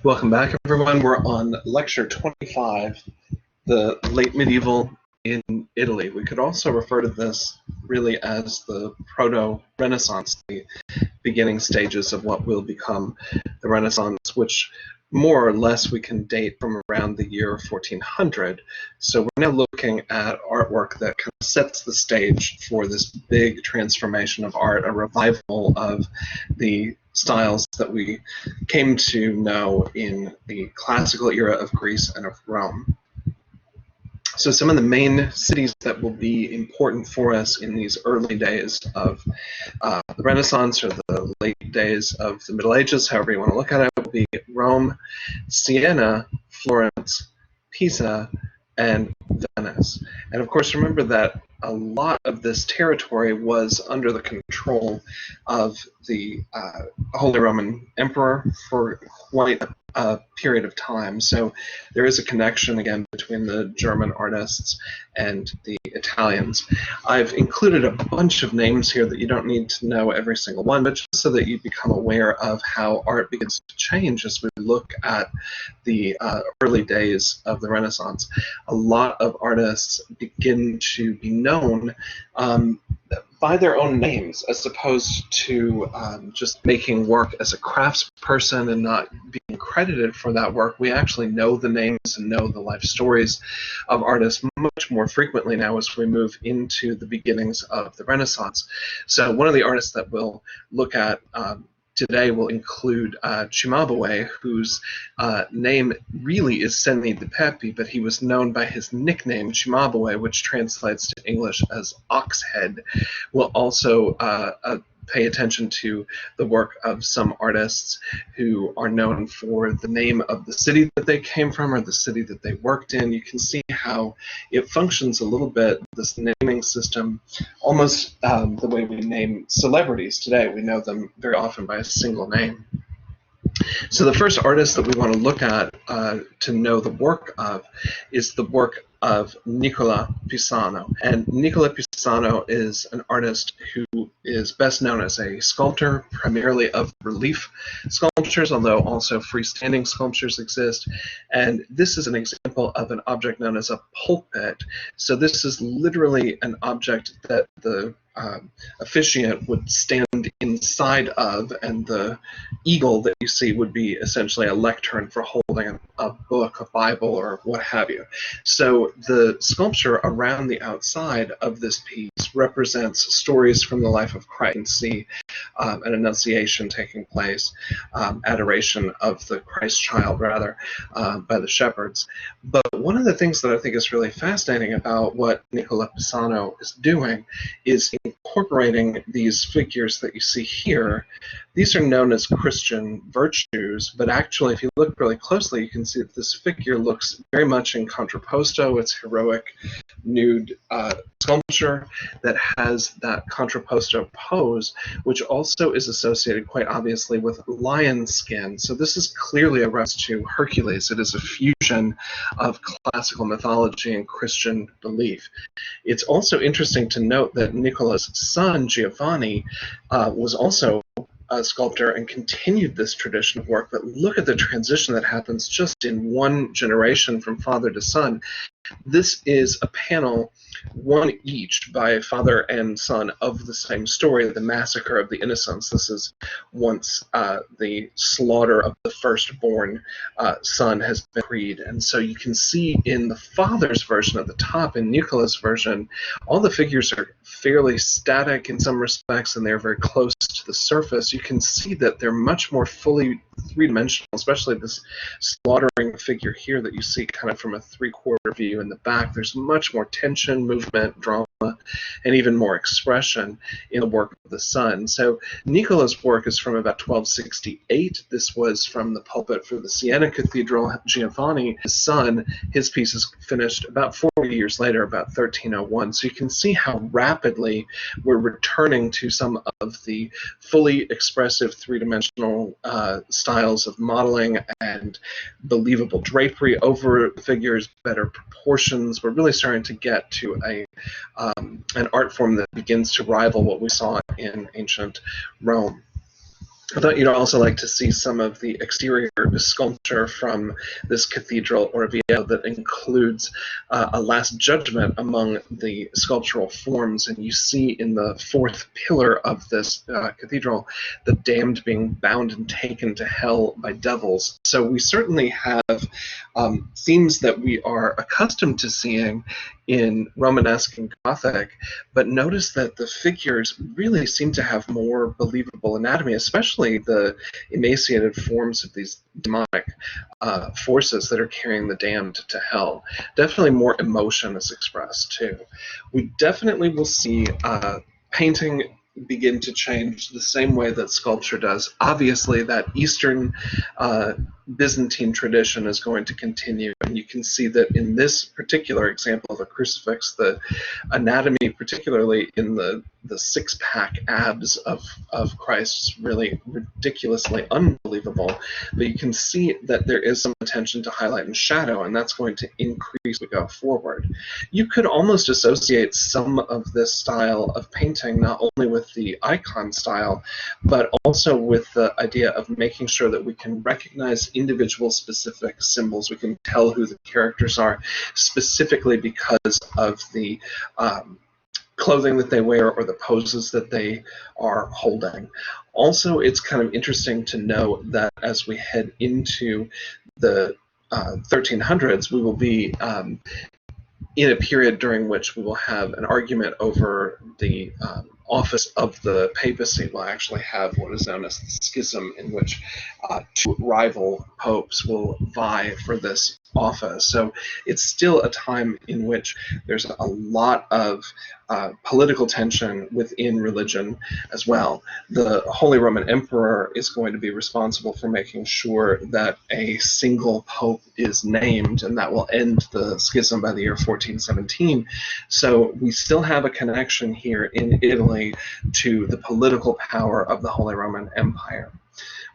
Welcome back, everyone. We're on lecture 25, the late medieval in Italy. We could also refer to this really as the Proto-Renaissance, the beginning stages of what will become the Renaissance, which more or less we can date from around the year 1400. So we're now looking at artwork that kind of sets the stage for this big transformation of art, a revival of the styles that we came to know in the classical era of Greece and of Rome. So some of the main cities that will be important for us in these early days of the Renaissance, or the late days of the Middle Ages, however you want to look at it, will be Rome, Siena, Florence, Pisa, and Venice. And of course, remember that a lot of this territory was under the control of the Holy Roman Emperor for quite a period of time. So there is a connection, again, between the German artists and the Italians. I've included a bunch of names here that you don't need to know every single one, but just so that you become aware of how art begins to change as we look at the early days of the Renaissance. A lot of artists begin to be known by their own names, as opposed to just making work as a craftsperson and not being credited for that work. We actually know the names and know the life stories of artists much more frequently now as we move into the beginnings of the Renaissance. So one of the artists that we'll look at today will include Chimabue, whose name really is Senni di Pepi, but he was known by his nickname Chimabue, which translates to English as Oxhead. We'll also pay attention to the work of some artists who are known for the name of the city that they came from or the city that they worked in. You can see how it functions a little bit, this naming system, almost the way we name celebrities today. We know them very often by a single name. So the first artist that we want to look at to know the work of is the work of Nicola Pisano. And Nicola Pisano is an artist who is best known as a sculptor, primarily of relief sculptures, although also freestanding sculptures exist. And this is an example of an object known as a pulpit. So this is literally an object that the officiant would stand inside of, and the eagle that you see would be essentially a lectern for holding a book, a Bible, or what have you. So the sculpture around the outside of this piece represents stories from the life of Christ. You can see an annunciation taking place, adoration of the Christ child, rather, by the shepherds. But one of the things that I think is really fascinating about what Nicola Pisano is doing is incorporating these figures that you see here. These are known as Christian virtues, but actually, if you look really closely, you can see that this figure looks very much in contrapposto. It's heroic nude sculpture that has that contrapposto pose, which also is associated quite obviously with lion skin. So this is clearly a reference to Hercules. It is a fusion of classical mythology and Christian belief. It's also interesting to note that Nicola's son, Giovanni, was also a sculptor and continued this tradition of work. But look at the transition that happens just in one generation from father to son. This is a panel, one each, by father and son of the same story, the massacre of the innocents. This is once the slaughter of the firstborn son has been decreed. And so you can see in the father's version at the top, in Nicola's version, all the figures are fairly static in some respects, and they're very close to the surface. You can see that they're much more fully three-dimensional, especially this slaughtering figure here that you see kind of from a three-quarter view in the back. There's much more tension, movement, drama, and even more expression in the work of the son. So Nicola's work is from about 1268. This was from the pulpit for the Siena Cathedral. Giovanni, his son, his piece is finished about 40 years later, about 1301. So you can see how rapidly we're returning to some of the fully expressive three-dimensional styles of modeling and believable drapery over figures, better proportions. We're really starting to get to an art form that begins to rival what we saw in ancient Rome. I thought you'd also like to see some of the exterior sculpture from this cathedral Orvieto that includes a Last Judgment among the sculptural forms. And you see in the fourth pillar of this cathedral the damned being bound and taken to hell by devils. So we certainly have themes that we are accustomed to seeing in Romanesque and Gothic, but notice that the figures really seem to have more believable anatomy, especially the emaciated forms of these demonic forces that are carrying the damned to hell. Definitely more emotion is expressed too. We definitely will see painting begin to change the same way that sculpture does. Obviously, that Eastern Byzantine tradition is going to continue, and you can see that in this particular example of a crucifix, the anatomy, particularly in the six-pack abs of Christ, is really ridiculously unbelievable. But you can see that there is some attention to highlight and shadow, and that's going to increase as we go forward. You could almost associate some of this style of painting not only with the icon style, but also with the idea of making sure that we can recognize individual specific symbols. We can tell who the characters are specifically because of the clothing that they wear or the poses that they are holding. Also, it's kind of interesting to know that as we head into the 1300s, we will be in a period during which we will have an argument over the office of the papacy. We'll actually have what is known as the schism, in which two rival popes will vie for this office. So it's still a time in which there's a lot of political tension within religion as well. The Holy Roman Emperor is going to be responsible for making sure that a single pope is named, and that will end the schism by the year 1417. So we still have a connection here in Italy to the political power of the Holy Roman Empire.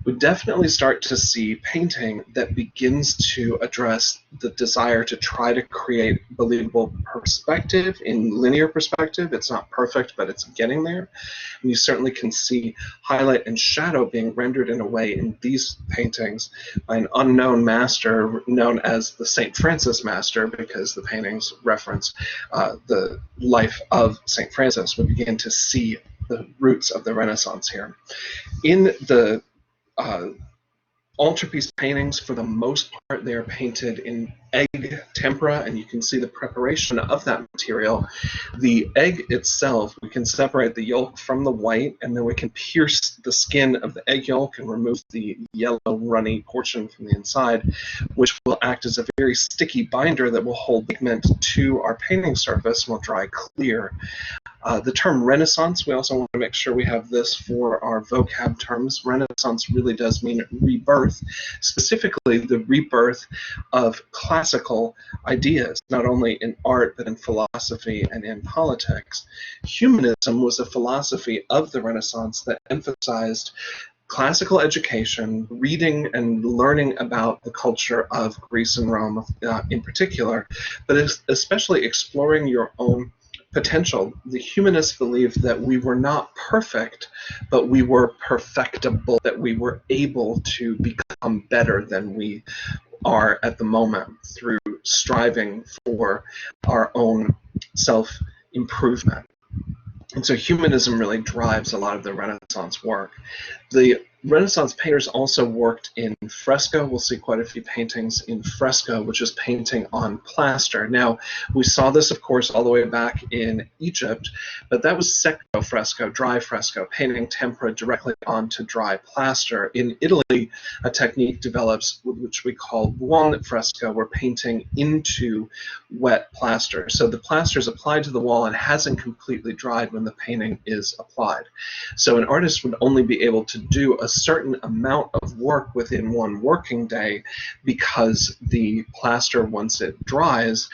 We definitely start to see painting that begins to address the desire to try to create believable perspective in linear perspective. It's not perfect, but it's getting there. And you certainly can see highlight and shadow being rendered in a way in these paintings by an unknown master known as the St. Francis master, because the paintings reference the life of St. Francis. We begin to see the roots of the Renaissance here. In the altarpiece paintings, for the most part, they are painted in egg tempera, and you can see the preparation of that material. The egg itself, we can separate the yolk from the white, and then we can pierce the skin of the egg yolk and remove the yellow runny portion from the inside, which will act as a very sticky binder that will hold pigment to our painting surface and will dry clear. The term Renaissance, we also want to make sure we have this for our vocab terms. Renaissance really does mean rebirth, specifically the rebirth of classical ideas, not only in art, but in philosophy and in politics. Humanism was a philosophy of the Renaissance that emphasized classical education, reading and learning about the culture of Greece and Rome in particular, but especially exploring your own potential. The humanists believed that we were not perfect, but we were perfectible, that we were able to become better than we are at the moment through striving for our own self-improvement. And so humanism really drives a lot of the Renaissance work. The Renaissance painters also worked in fresco. We'll see quite a few paintings in fresco, which is painting on plaster. Now, we saw this, of course, all the way back in Egypt, but that was secco fresco, dry fresco, painting tempera directly onto dry plaster. In Italy, a technique develops which we call buon fresco, where painting into wet plaster. So the plaster is applied to the wall and hasn't completely dried when the painting is applied. So an artist would only be able to do a certain amount of work within one working day, because the plaster, once it dries,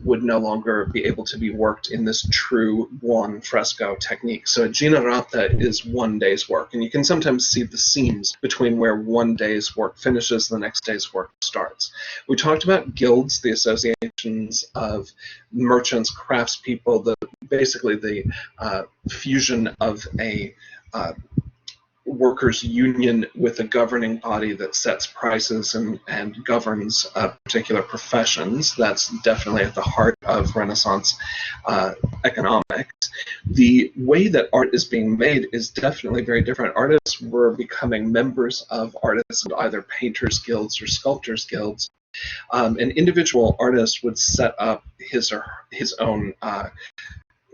would no longer be able to be worked in this true buon fresco technique. So a ginerata is one day's work, and you can sometimes see the seams between where one day's work finishes, the next day's work starts. We talked about guilds, the associations of merchants, craftspeople, basically the fusion of a workers' union with a governing body that sets prices and governs particular professions. That's definitely at the heart of Renaissance economics. The way that art is being made is definitely very different. Artists were becoming members of artists, either painters' guilds or sculptors' guilds. An individual artist would set up his own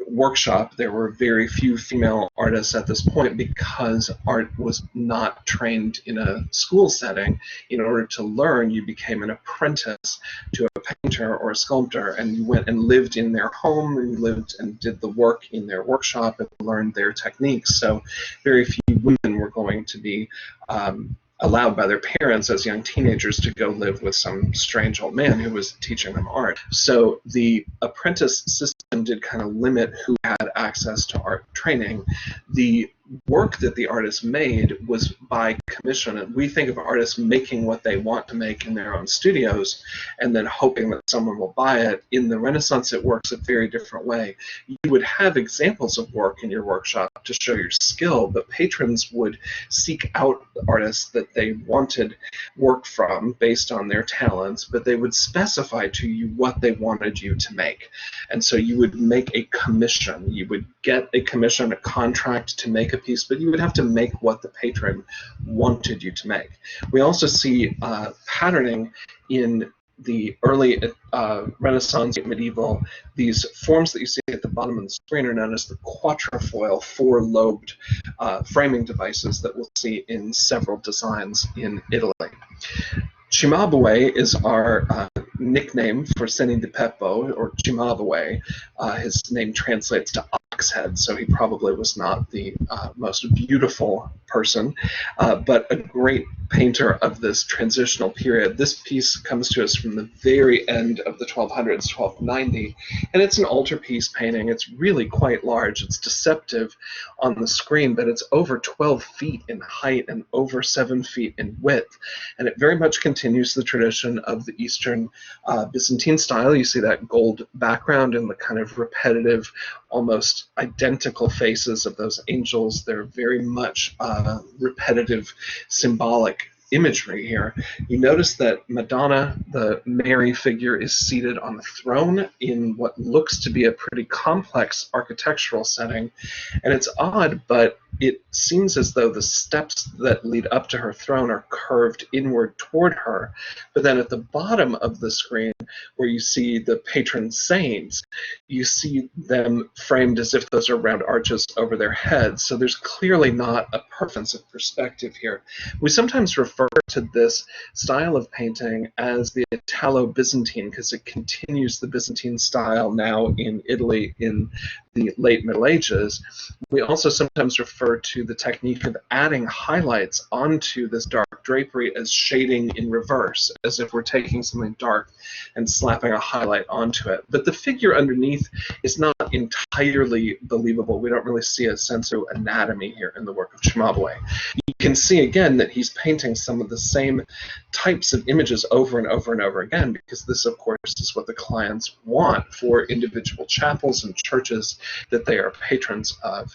workshop. There were very few female artists at this point because art was not trained in a school setting. In order to learn, you became an apprentice to a painter or a sculptor, and you went and lived in their home, and you lived and did the work in their workshop and learned their techniques. So very few women were going to be allowed by their parents as young teenagers to go live with some strange old man who was teaching them art. So the apprentice system did kind of limit who had access to art training. The work that the artists made was by commission, and we think of artists making what they want to make in their own studios and then hoping that someone will buy it. In the Renaissance, it works a very different way. You would have examples of work in your workshop to show your skill, but patrons would seek out artists that they wanted work from based on their talents, but they would specify to you what they wanted you to make. And so you would make a commission. You would get a commission, a contract to make a piece, but you would have to make what the patron wanted you to make. We also see patterning in the early Renaissance, medieval. These forms that you see at the bottom of the screen are known as the quatrefoil, four-lobed framing devices that we'll see in several designs in Italy. Cimabue is our nickname for Seni di Peppo, or Chimabue. His name translates to ox head, so he probably was not the most beautiful person, but a great painter of this transitional period. This piece comes to us from the very end of the 1200s, 1290, and it's an altarpiece painting. It's really quite large. It's deceptive on the screen, but it's over 12 feet in height and over 7 feet in width, and it very much continues the tradition of the Eastern Byzantine style. You see that gold background and the kind of repetitive, almost identical faces of those angels. They're very much repetitive, symbolic imagery here. You notice that Madonna, the Mary figure, is seated on a throne in what looks to be a pretty complex architectural setting, and it's odd, but it seems as though the steps that lead up to her throne are curved inward toward her, but then at the bottom of the screen, where you see the patron saints, you see them framed as if those are round arches over their heads. So there's clearly not a preference of perspective here. We sometimes refer to this style of painting as the Italo-Byzantine because it continues the Byzantine style now in Italy in the late Middle Ages. We also sometimes refer to the technique of adding highlights onto this dark drapery as shading in reverse, as if we're taking something dark and slapping a highlight onto it. But the figure underneath is not entirely believable. We don't really see a sense of anatomy here in the work of Chimabue. You can see again that he's painting some of the same types of images over and over and over again, because this, of course, is what the clients want for individual chapels and churches that they are patrons of.